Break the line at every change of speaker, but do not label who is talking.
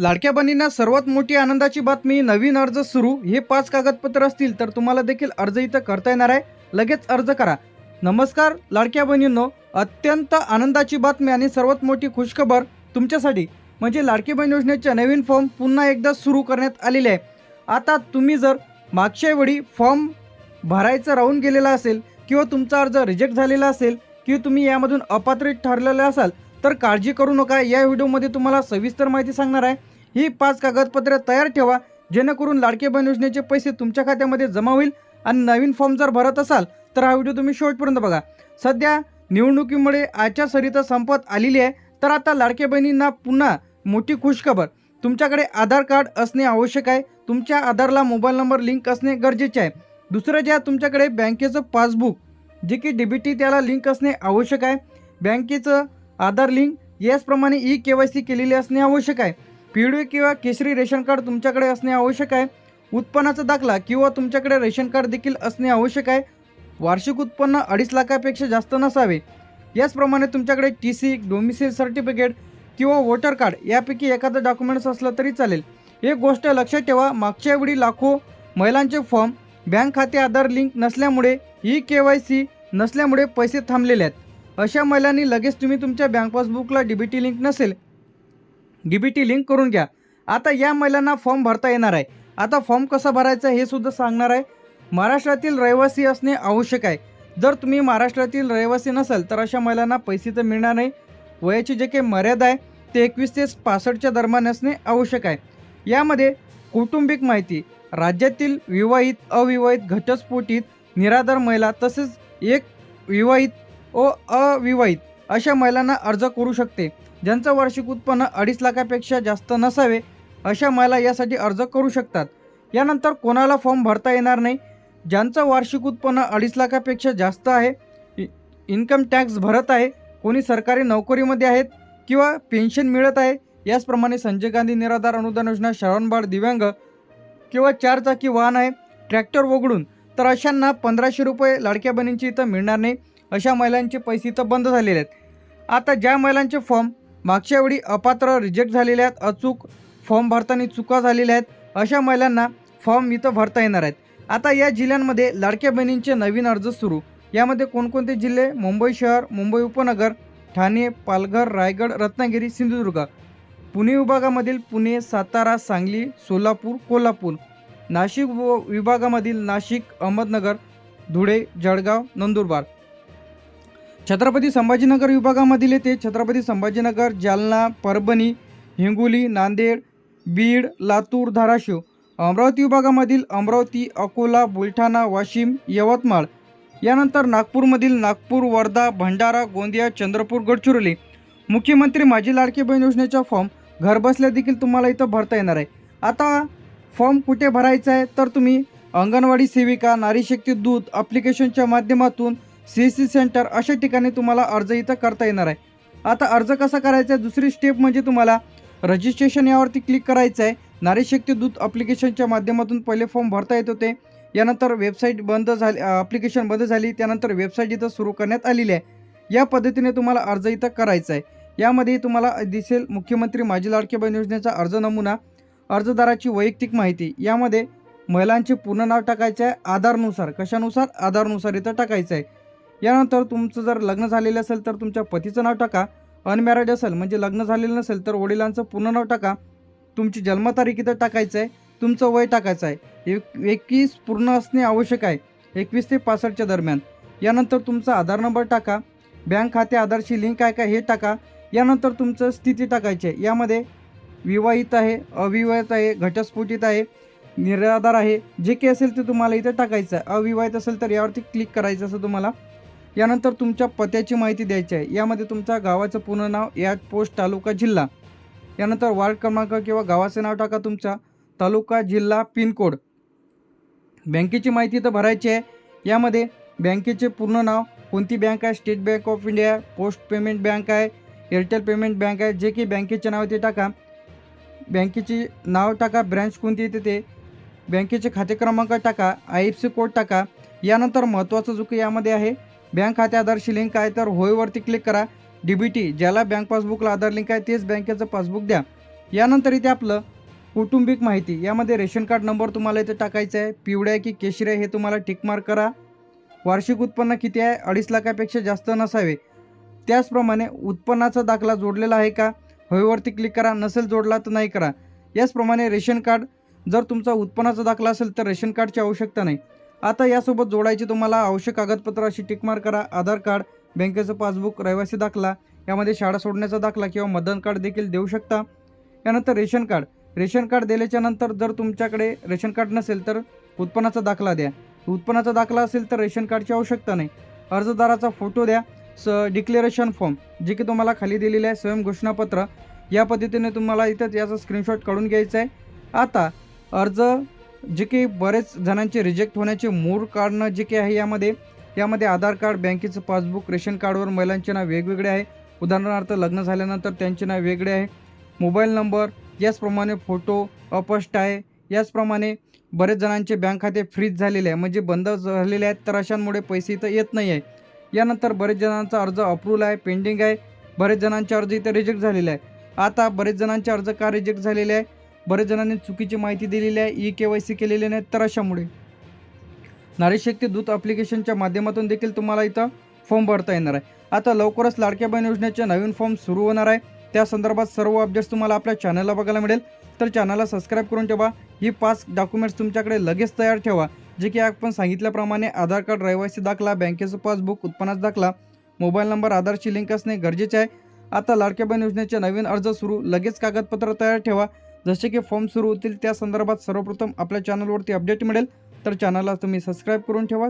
लाडक्या बहिणींना सर्वात मोठी आनंदाची बातमी, नवीन अर्ज सुरू. हे 5 कागदपत्र असतील तर तुम्हाला देखील अर्ज इथं करता येणार आहे. लगेच अर्ज करा. नमस्कार लाडक्या बहिणींनो, अत्यंत आनंदाची बातमी आणि सर्वात मोठी खुशखबर तुमच्यासाठी म्हणजे लाडकी बहीण योजनेचे नवीन फॉर्म पुन्हा एकदा सुरू करण्यात आलेले आहे. आता तुम्ही जर मागच्या वेळी फॉर्म भरायचं राहून गेलेला असेल किंवा तुमचा अर्ज रिजेक्ट झालेला असेल किंवा तुम्ही यामधून अपात्र ठरलेले असाल तर काळजी करू नका. या व्हिडिओमध्ये तुम्हाला सविस्तर माहिती सांगणार आहे. ही 5 कागदपत्रे तयार ठेवा जेणेकरून लाडकी बहीण योजनेचे पैसे तुमच्या खात्यामध्ये जमा होईल. आणि नवीन फॉर्म जर भरत असाल तर हा व्हिडिओ तुम्ही शेवटपर्यंत बघा. सध्या निवडणुकीमुळे आचारसंहिता संपत आलेली आहे, तर आता लाडक्या बहिणींना पुन्हा मोठी खुशखबर. तुमच्याकडे आधार कार्ड असणे आवश्यक आहे. तुमच्या आधारला मोबाईल नंबर लिंक असणे गरजेचे आहे. दुसरं ज्या तुमच्याकडे बँकेचं पासबुक जे की डीबीटी त्याला लिंक असणे आवश्यक आहे. बँकेचं आधार लिंक याचप्रमाणे KYC केलेले असणे आवश्यक आहे. पिवळे किंवा केशरी रेशन कार्ड तुमच्याकडे असणे आवश्यक आहे. उत्पन्नाचा दाखला किंवा तुमच्याकडे रेशन कार्ड देखील असणे आवश्यक आहे. वार्षिक उत्पन्न 2.5 लाखापेक्षा जास्त नसावे. याचप्रमाणे तुमच्याकडे TC, डोमिसाईल सर्टिफिकेट किंवा वोटर कार्ड यापैकी एखादं डॉक्युमेंट्स असलं तरी चालेल. एक गोष्ट लक्षात ठेवा, मागच्या वेळी लाखो महिलांचे फॉर्म बँक खाते आधार लिंक नसल्यामुळे KYC नसल्यामुळे पैसे थांबलेले आहेत. अशा महिलांनी लगेच तुम्ही तुमच्या बँक पासबुकला डीबीटी लिंक नसेल, डीबीटी लिंक करून घ्या. आता या महिलांना फॉर्म भरता येणार आहे. आता फॉर्म कसा भरायचा हे सुद्धा सांगणार आहे. महाराष्ट्रातील रहिवासी असणे आवश्यक आहे. जर तुम्ही महाराष्ट्रातील रहिवासी नसाल तर अशा महिलांना पैसे तर मिळणार नाही. वयाची जे काही मर्यादा आहे ते 21 ते 65च्या दरम्यान असणे आवश्यक आहे. यामध्ये कौटुंबिक माहिती, राज्यातील विवाहित, अविवाहित, घटस्फोटित, निराधार महिला तसेच एक विवाहित व अविवाहित अशा महिलांना अर्ज करू शकते. ज्यांचं वार्षिक उत्पन्न 2.5 लाखापेक्षा जास्त नसावे अशा महिला यासाठी अर्ज करू शकतात. यानंतर कोणाला फॉर्म भरता येणार नाही? ज्यांचं वार्षिक उत्पन्न 2.5 लाखापेक्षा जास्त आहे, इन्कम टॅक्स भरत आहे, कोणी सरकारी नोकरीमध्ये आहेत किंवा पेन्शन मिळत आहे, याचप्रमाणे संजय गांधी निराधार अनुदान योजना, श्रावणबाळ, दिव्यांग किंवा 4 चाकी वाहन आहे, ट्रॅक्टर वगळून, तर अशांना 1500 रुपये लाडक्या बहिणींची इथं मिळणार नाही. अशा महिलांचे पैसे इथं बंद झालेले आहेत. आता ज्या महिलांचे फॉर्म मागच्या वेळी अपात्र रिजेक्ट झालेले आहेत, अचूक फॉर्म भरताना चुका झालेल्या आहेत, अशा महिलांना फॉर्म इथं भरता येणार आहेत. आता या जिल्ह्यांमध्ये लाडक्या बहिणींचे नवीन अर्ज सुरू. यामध्ये कोणकोणते जिल्हे? मुंबई शहर, मुंबई उपनगर, ठाणे, पालघर, रायगड, रत्नागिरी, सिंधुदुर्ग. पुणे विभागामधील पुणे, सातारा, सांगली, सोलापूर, कोल्हापूर. नाशिक विभागामधील नाशिक, अहमदनगर, धुळे, जळगाव, नंदुरबार. छत्रपती संभाजीनगर विभागामधील येथे छत्रपती संभाजीनगर, जालना, परभणी, हिंगोली, नांदेड, बीड, लातूर, धाराशिव. अमरावती विभागामधील अमरावती, अकोला, बुलढाणा, वाशिम, यवतमाळ. यानंतर नागपूरमधील नागपूर, वर्धा, भंडारा, गोंदिया, चंद्रपूर, गडचिरोली. मुख्यमंत्री माझी लाडकी बहीण योजनेचा फॉर्म घरबसल्या देखील तुम्हाला इथं भरता येणार आहे. आता फॉर्म कुठे भरायचा आहे तर तुम्ही अंगणवाडी सेविका, नारी शक्ती दूत ॲप्लिकेशनच्या माध्यमातून, CSC सेंटर अशा ठिकाणी तुम्हाला अर्ज इथं करता येणार आहे. आता अर्ज कसा करायचा आहे? दुसरी स्टेप म्हणजे तुम्हाला रजिस्ट्रेशन यावरती क्लिक करायचं आहे. नारी शक्ती दूत ॲप्लिकेशनच्या माध्यमातून पहिले फॉर्म भरता येत होते. यानंतर वेबसाईट बंद झाली, ॲप्लिकेशन बंद झाली, त्यानंतर वेबसाईट इथं सुरू करण्यात आलेली आहे. या पद्धतीने तुम्हाला अर्ज इथं करायचा आहे. यामध्ये तुम्हाला दिसेल मुख्यमंत्री माझी लाडकी बहीण योजनेचा अर्ज नमुना, अर्जदाराची वैयक्तिक माहिती. यामध्ये महिलांचे पूर्ण नाव टाकायचं आहे आधारनुसार. कशानुसार? आधारनुसार इथं टाकायचं आहे. यानंतर तुमचं जर लग्न झालेलं असेल तर तुमच्या पतीचं नाव टाका. अनमॅरिड असेल म्हणजे लग्न झालेलं नसेल तर वडिलांचं पूर्ण नाव टाका. तुमची जन्मतारीख इथं टाकायचं आहे. तुमचं वय टाकायचं आहे. 21 पूर्ण असणे आवश्यक आहे, 21 ते 65च्या दरम्यान. यानंतर तुमचा आधार नंबर टाका. बँक खाते आधारशी लिंक आहे का हे टाका. यानंतर तुमचं स्थिती टाकायची आहे. यामध्ये विवाहित आहे, अविवाहित आहे, घटस्फोटित आहे, निराधार आहे, जे काही असेल ते तुम्हाला इथं टाकायचं आहे. अविवाहित असेल तर यावरती क्लिक करायचं असं तुम्हाला. यानंतर तुमच्या पत्याची माहिती द्यायची आहे. यामध्ये तुमच्या गावाचं पूर्ण नाव, याद, पोस्ट, तालुका, जिल्हा. यानंतर वार्ड क्रमांक किंवा गावाचे नाव टाका, तुमचा तालुका, जिल्हा, पिनकोड. बँकेची माहिती इथं भरायची आहे. यामध्ये बँकेचे पूर्ण नाव, कोणती बँक आहे, state bank of India, post payment bank आहे, एअरटेल पेमेंट बँक आहे, जे काही बँकेचे नाव ते टाका. बँकेचे नाव टाका, ब्रँच कोणती येते ते, बँकेचे खाते क्रमांक टाका, IFSC कोड टाका. यानंतर महत्त्वाचं जो काही यामध्ये आहे, बँक खाते आधारशी लिंक आहे तर होयवरती क्लिक करा. डीबीटी ज्याला बँक पासबुकला आधार लिंक आहे तेच बँकेचं पासबुक द्या. यानंतर इथे आपलं कौटुंबिक माहिती, यामध्ये रेशन कार्ड नंबर तुम्हाला इथे टाकायचा आहे. पिवळ्या की केशरी आहे हे तुम्हाला टिकमार्क करा. वार्षिक उत्पन्न किती आहे? 2.5 लाखापेक्षा जास्त नसावे. त्याचप्रमाणे उत्पन्नाचा दाखला जोडलेला आहे का? होयवरती क्लिक करा. नसेल जोडला तर नाही करा. याचप्रमाणे रेशन कार्ड, जर तुमचा उत्पन्नाचा दाखला असेल तर रेशन कार्डची आवश्यकता नाही. आता यासोबत जोडायची तुम्हाला आवश्यक कागदपत्र अशी टिकमार्क करा. आधार कार्ड, बँकेचं पासबुक, रहिवासी दाखला, यामध्ये शाळा सोडण्याचा दाखला किंवा मतदान कार्ड देखील देऊ शकता. यानंतर रेशन कार्ड. रेशन कार्ड दिल्याच्या नंतर जर तुमच्याकडे रेशन कार्ड नसेल तर उत्पन्नाचा दाखला द्या. उत्पन्नाचा दाखला असेल तर रेशन कार्डची आवश्यकता नाही. अर्जदाराचा फोटो द्या. डिक्लेरेशन फॉर्म, जे की तुम्हाला खाली दिलेले आहे, स्वयं घोषणापत्र, या पद्धतीने तुम्हाला इथं याचा स्क्रीनशॉट काढून घ्यायचा आहे. आता अर्ज जे की बरेच जणांचे रिजेक्ट होण्याचे मूळ कारणं जे की आहे यामध्ये आधार कार्ड, बँकेचं पासबुक, रेशन कार्डवर महिलांचे नाव वेगवेगळे आहे. उदाहरणार्थ लग्न झाल्यानंतर त्यांचे नाव वेगळे आहे. मोबाईल नंबर, याचप्रमाणे फोटो अस्पष्ट आहे. याचप्रमाणे बरेच जणांचे बँक खाते फ्रीज झालेले आहे, म्हणजे बंद झालेले आहेत, तर अशांमुळे पैसे इथं येत नाही आहे. यानंतर बरेच जणांचा अर्ज अप्रूव्हल आहे, पेंडिंग आहे. बरेच जणांचे अर्ज इथं रिजेक्ट झालेले आहे. आता बरेच जणांचे अर्ज का रिजेक्ट झालेले आहे? बरेच जणांनी चुकीची माहिती दिलेली आहे, KYC केलेले नाही, तर अशामुळे नारी शक्ती दूत ॲप्लिकेशनच्या माध्यमातून देखील तुम्हाला इथं फॉर्म भरता येणार आहे. आता लवकरच लाडक्या बहीण योजनेचे नवीन फॉर्म सुरू होणार आहे. त्या संदर्भात सर्व अपडेट्स तुम्हाला आपल्या चॅनलला बघायला मिळेल, तर चॅनलला सबस्क्राईब करून ठेवा. ही 5 डॉक्युमेंट्स तुमच्याकडे लगेच तयार ठेवा, जे की आपण सांगितल्याप्रमाणे आधार कार्ड, रहिवासी दाखला, बँकेचं पासबुक, उत्पन्नाचा दाखला, मोबाईल नंबर, आधारची लिंक असणे गरजेचे आहे. आता लाडक्या बहीण योजनेचे नवीन अर्ज सुरू, लगेच कागदपत्र तयार ठेवा. जसे की फॉर्म सुरू होतील त्या संदर्भात सर्वप्रथम आपल्या चॅनलवरती अपडेट मिळेल, तर चॅनलला तुम्ही सबस्क्राईब करून ठेवा.